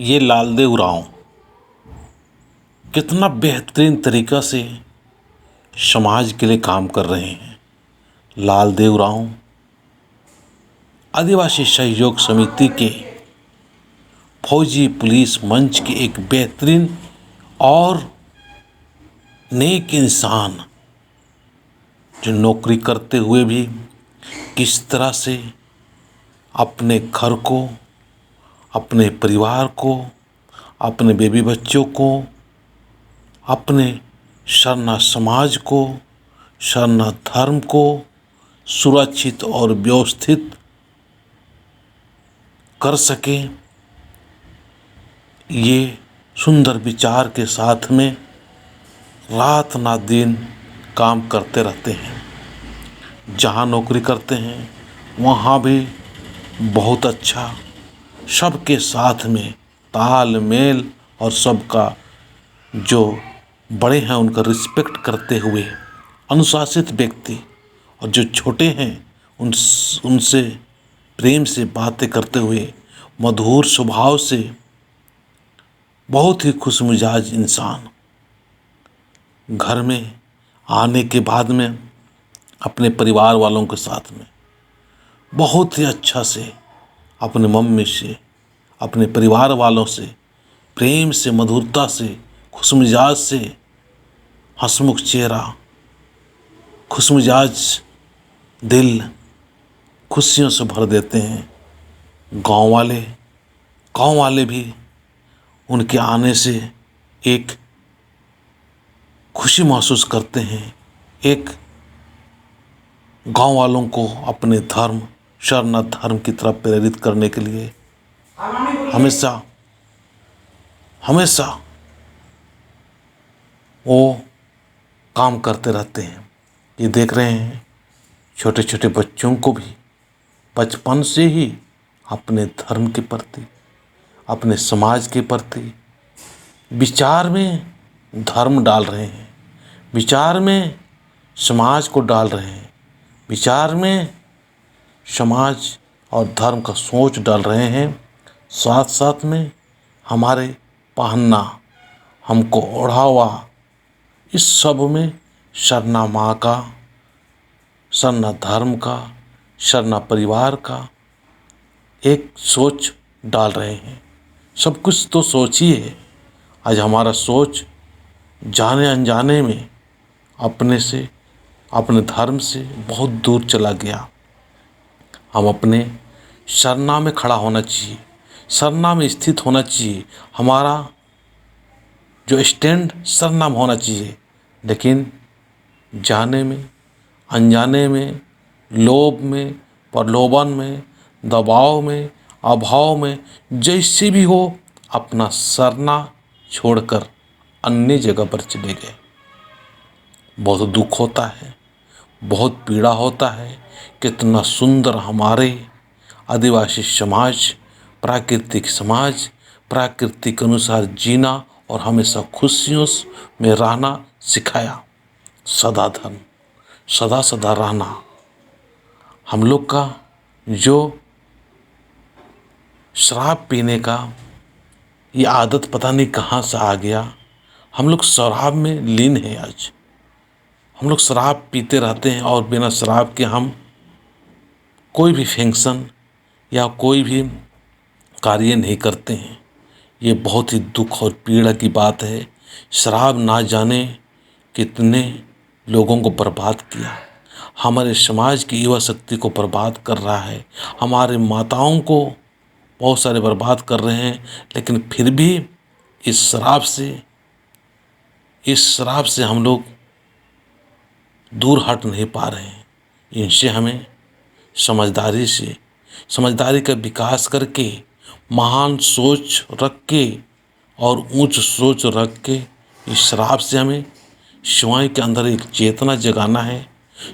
ये लालदेव राव कितना बेहतरीन तरीक़ा से समाज के लिए काम कर रहे हैं। लालदेव राव आदिवासी सहयोग समिति के फौजी पुलिस मंच के एक बेहतरीन और नेक इंसान, जो नौकरी करते हुए भी किस तरह से अपने घर को, अपने परिवार को, अपने बेबी बच्चों को, अपने शरणा समाज को, शरणा धर्म को सुरक्षित और व्यवस्थित कर सके, ये सुंदर विचार के साथ में रात ना दिन काम करते रहते हैं। जहाँ नौकरी करते हैं वहाँ भी बहुत अच्छा सबके साथ में तालमेल और सबका जो बड़े हैं उनका रिस्पेक्ट करते हुए अनुशासित व्यक्ति, और जो छोटे हैं उनसे प्रेम से बातें करते हुए मधुर स्वभाव से बहुत ही खुशमिजाज इंसान, घर में आने के बाद में अपने परिवार वालों के साथ में बहुत ही अच्छा से अपने मम्मी से, अपने परिवार वालों से प्रेम से, मधुरता से, खुशमिजाज से, हंसमुख चेहरा, खुशमिजाज दिल खुशियों से भर देते हैं। गांव वाले भी उनके आने से एक खुशी महसूस करते हैं। एक गांव वालों को अपने धर्म, शरणा धर्म की तरफ प्रेरित करने के लिए हमेशा वो काम करते रहते हैं। ये देख रहे हैं छोटे छोटे बच्चों को भी बचपन से ही अपने धर्म के प्रति, अपने समाज के प्रति विचार में धर्म डाल रहे हैं, विचार में समाज को डाल रहे हैं, विचार में समाज और धर्म का सोच डाल रहे हैं। साथ साथ में हमारे पहनना, हमको ओढ़ावा, इस सब में शरणा माँ का, शरणा धर्म का, शरणा परिवार का एक सोच डाल रहे हैं। सब कुछ तो सोच ही है। आज हमारा सोच जाने अनजाने में अपने से, अपने धर्म से बहुत दूर चला गया। हम अपने शरणा में खड़ा होना चाहिए, शरणा में स्थित होना चाहिए। हमारा जो स्टैंड शरणा में होना चाहिए। लेकिन जाने में, अनजाने में, लोभ में, प्रलोभन में, दबाव में, अभाव में, जैसे भी हो अपना शरणा छोड़कर अन्य जगह पर चले गए। बहुत दुख होता है, बहुत पीड़ा होता है। कितना सुंदर हमारे आदिवासी समाज, प्राकृतिक समाज, प्राकृतिक अनुसार जीना और हमेशा खुशियों में रहना सिखाया। सदा धर्म, सदा सदा रहना। हम लोग का जो शराब पीने का ये आदत पता नहीं कहाँ से आ गया। हम लोग शराब में लीन है। आज हम लोग शराब पीते रहते हैं और बिना शराब के हम कोई भी फंक्शन या कोई भी कार्य नहीं करते हैं। ये बहुत ही दुख और पीड़ा की बात है। शराब ना जाने कितने लोगों को बर्बाद किया, हमारे समाज की युवा शक्ति को बर्बाद कर रहा है, हमारे माताओं को बहुत सारे बर्बाद कर रहे हैं। लेकिन फिर भी इस शराब से हम लोग दूर हट नहीं पा रहे हैं। इनसे हमें समझदारी का विकास करके, महान सोच रख के और उच्च सोच रख के इस शराब से हमें स्वयं के अंदर एक चेतना जगाना है,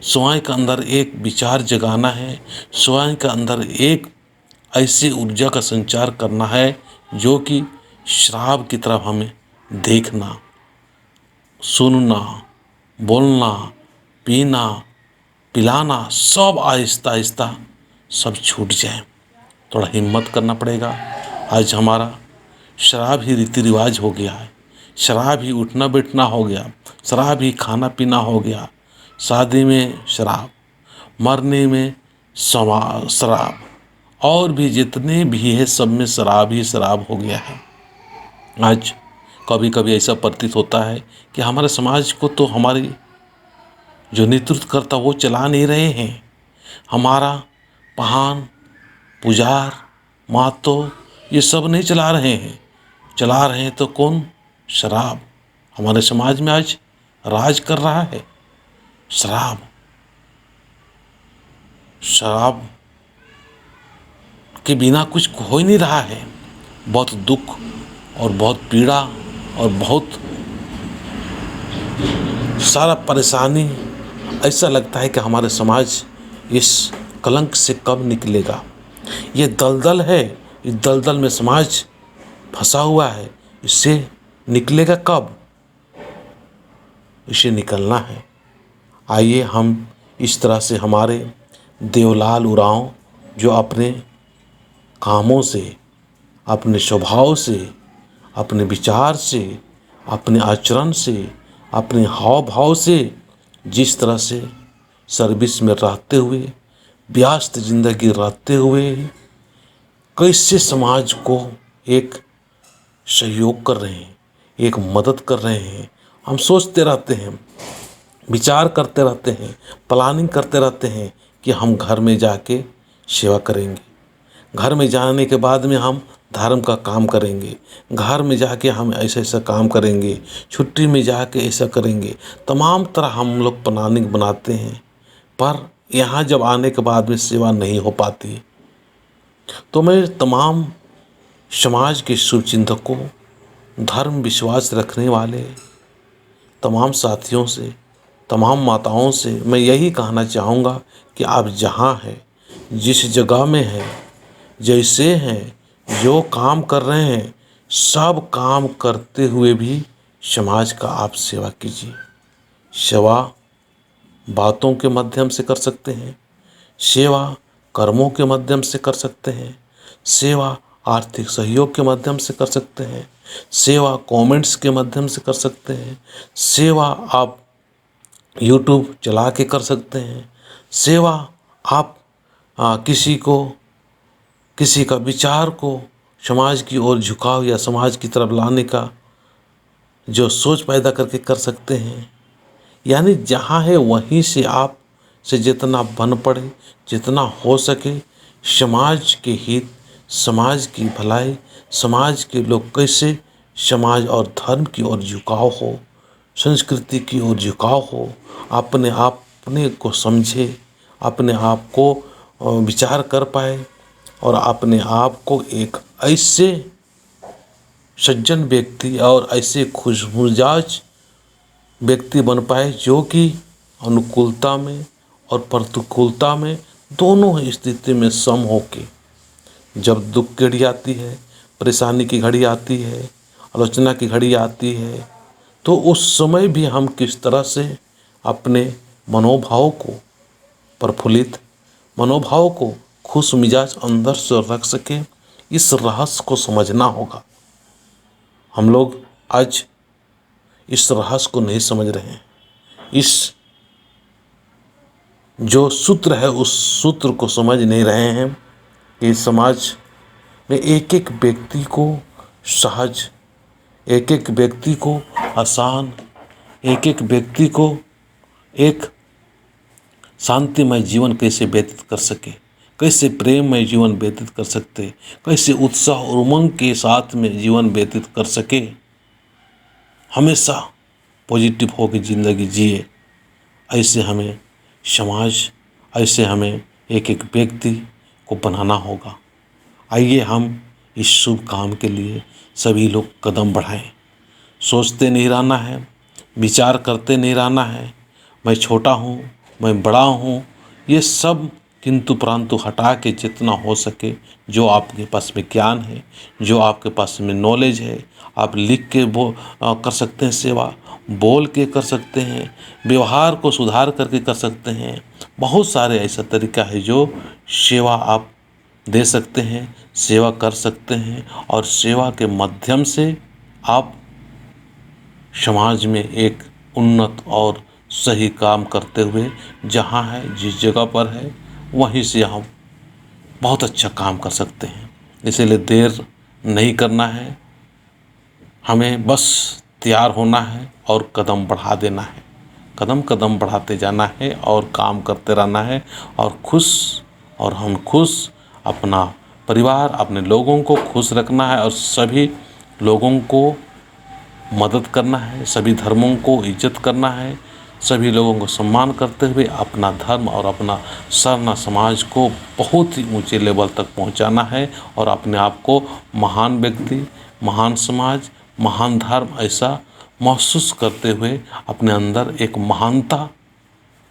स्वयं के अंदर एक विचार जगाना है, स्वयं के अंदर एक ऐसी ऊर्जा का संचार करना है जो कि शराब की तरफ हमें देखना, सुनना, बोलना, पीना, पिलाना सब आहिस्ता आहिस्ता सब छूट जाए। थोड़ा हिम्मत करना पड़ेगा। आज हमारा शराब ही रीति रिवाज हो गया है, शराब ही उठना बैठना हो गया, शराब ही खाना पीना हो गया। शादी में शराब, मरने में शराब, और भी जितने भी है सब में शराब ही शराब हो गया है। आज कभी कभी ऐसा प्रतीत होता है कि हमारे समाज को तो हमारी जो नेतृत्व करता वो चला नहीं रहे हैं। हमारा पहान, पुजार, महतो ये सब नहीं चला रहे हैं। चला रहे हैं तो कौन? शराब हमारे समाज में आज राज कर रहा है। शराब, शराब के बिना कुछ हो ही नहीं रहा है। बहुत दुख और बहुत पीड़ा और बहुत सारा परेशानी। ऐसा लगता है कि हमारे समाज इस कलंक से कब निकलेगा। ये दलदल है, इस दलदल में समाज फंसा हुआ है, इससे निकलेगा कब? इसे निकलना है। आइए हम इस तरह से हमारे देवलाल उरांव जो अपने कामों से, अपने स्वभाव से, अपने विचार से, अपने आचरण से, अपने हाव भाव से, जिस तरह से सर्विस में रहते हुए, व्यस्त जिंदगी रहते हुए कैसे समाज को एक सहयोग कर रहे हैं, एक मदद कर रहे हैं। हम सोचते रहते हैं, विचार करते रहते हैं, प्लानिंग करते रहते हैं कि हम घर में जाके सेवा करेंगे, घर में जाने के बाद में हम धर्म का काम करेंगे, घर में जाके हम ऐसा ऐसा काम करेंगे, छुट्टी में जाके ऐसा करेंगे। तमाम तरह हम लोग प्लानिंग बनाते हैं, पर यहाँ जब आने के बाद में सेवा नहीं हो पाती। तो मैं तमाम समाज के शुभचिंतकों, धर्म विश्वास रखने वाले तमाम साथियों से, तमाम माताओं से मैं यही कहना चाहूँगा कि आप जहाँ हैं, जिस जगह में हैं, जैसे हैं, जो काम कर रहे हैं, सब काम करते हुए भी समाज का आप सेवा कीजिए। सेवा बातों के माध्यम से कर सकते हैं, सेवा कर्मों के माध्यम से कर सकते हैं, सेवा आर्थिक सहयोग के माध्यम से कर सकते हैं, सेवा कमेंट्स के माध्यम से कर सकते हैं, सेवा आप यूट्यूब चला के कर सकते हैं, सेवा आप किसी का विचार को समाज की ओर झुकाव या समाज की तरफ लाने का जो सोच पैदा करके कर सकते हैं। यानी जहाँ है वहीं से आप से जितना बन पड़े, जितना हो सके, समाज के हित, समाज की भलाई, समाज के लोग कैसे समाज और धर्म की ओर झुकाव हो, संस्कृति की ओर झुकाव हो, अपने को समझे, अपने आप को विचार कर पाए और अपने आप को एक ऐसे सज्जन व्यक्ति और ऐसे खुशमिजाज व्यक्ति बन पाए जो कि अनुकूलता में और प्रतिकूलता में दोनों स्थिति में सम होके, जब दुख की घड़ी आती है, परेशानी की घड़ी आती है, आलोचना की घड़ी आती है, तो उस समय भी हम किस तरह से अपने मनोभाव को प्रफुल्लित, मनोभाव को खुश मिजाज अंदर से रख सके, इस रहस्य को समझना होगा। हम लोग आज इस रहस्य को नहीं समझ रहे हैं। इस जो सूत्र है उस सूत्र को समझ नहीं रहे हैं कि समाज में एक एक व्यक्ति को सहज, एक एक व्यक्ति को आसान, एक एक व्यक्ति को एक शांतिमय जीवन कैसे व्यतीत कर सके, कैसे प्रेममय जीवन व्यतीत कर सकते, कैसे उत्साह और उमंग के साथ में जीवन व्यतीत कर सके, हमेशा पॉजिटिव होकर ज़िंदगी जिए। ऐसे हमें समाज, ऐसे हमें एक एक व्यक्ति को बनाना होगा। आइए हम इस शुभ काम के लिए सभी लोग कदम बढ़ाएं। सोचते नहीं रहना है, विचार करते नहीं रहना है, मैं छोटा हूँ, मैं बड़ा हूँ, ये सब किंतु परंतु हटा के जितना हो सके, जो आपके पास में ज्ञान है, जो आपके पास में नॉलेज है, आप लिख के कर सकते हैं सेवा, बोल के कर सकते हैं, व्यवहार को सुधार करके कर सकते हैं। बहुत सारे ऐसा तरीका है जो सेवा आप दे सकते हैं, सेवा कर सकते हैं और सेवा के माध्यम से आप समाज में एक उन्नत और सही काम करते हुए जहाँ है, जिस जगह पर है, वहीं से हम बहुत अच्छा काम कर सकते हैं। इसीलिए देर नहीं करना है, हमें बस तैयार होना है और कदम बढ़ा देना है, कदम कदम बढ़ाते जाना है और काम करते रहना है और हम खुश, अपना परिवार, अपने लोगों को खुश रखना है और सभी लोगों को मदद करना है, सभी धर्मों को इज्जत करना है, सभी लोगों को सम्मान करते हुए अपना धर्म और अपना सरना समाज को बहुत ही ऊंचे लेवल तक पहुंचाना है और अपने आप को महान व्यक्ति, महान समाज, महान धर्म ऐसा महसूस करते हुए अपने अंदर एक महानता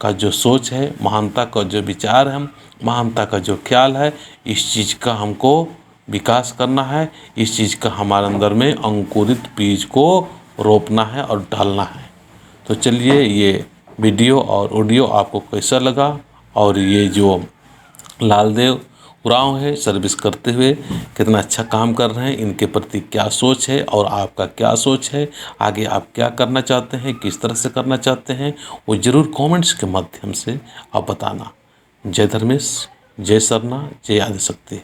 का जो सोच है, महानता का जो विचार है, महानता का जो ख्याल है, इस चीज़ का हमको विकास करना है, इस चीज़ का हमारे अंदर में अंकुरित बीज को रोपना है और डालना है। तो चलिए, ये वीडियो और ऑडियो आपको कैसा लगा और ये जो लालदेव उरांव है सर्विस करते हुए कितना अच्छा काम कर रहे हैं, इनके प्रति क्या सोच है और आपका क्या सोच है, आगे आप क्या करना चाहते हैं, किस तरह से करना चाहते हैं, वो ज़रूर कमेंट्स के माध्यम से आप बताना। जय धर्मेश, जय सरना, जय आदिशक्ति।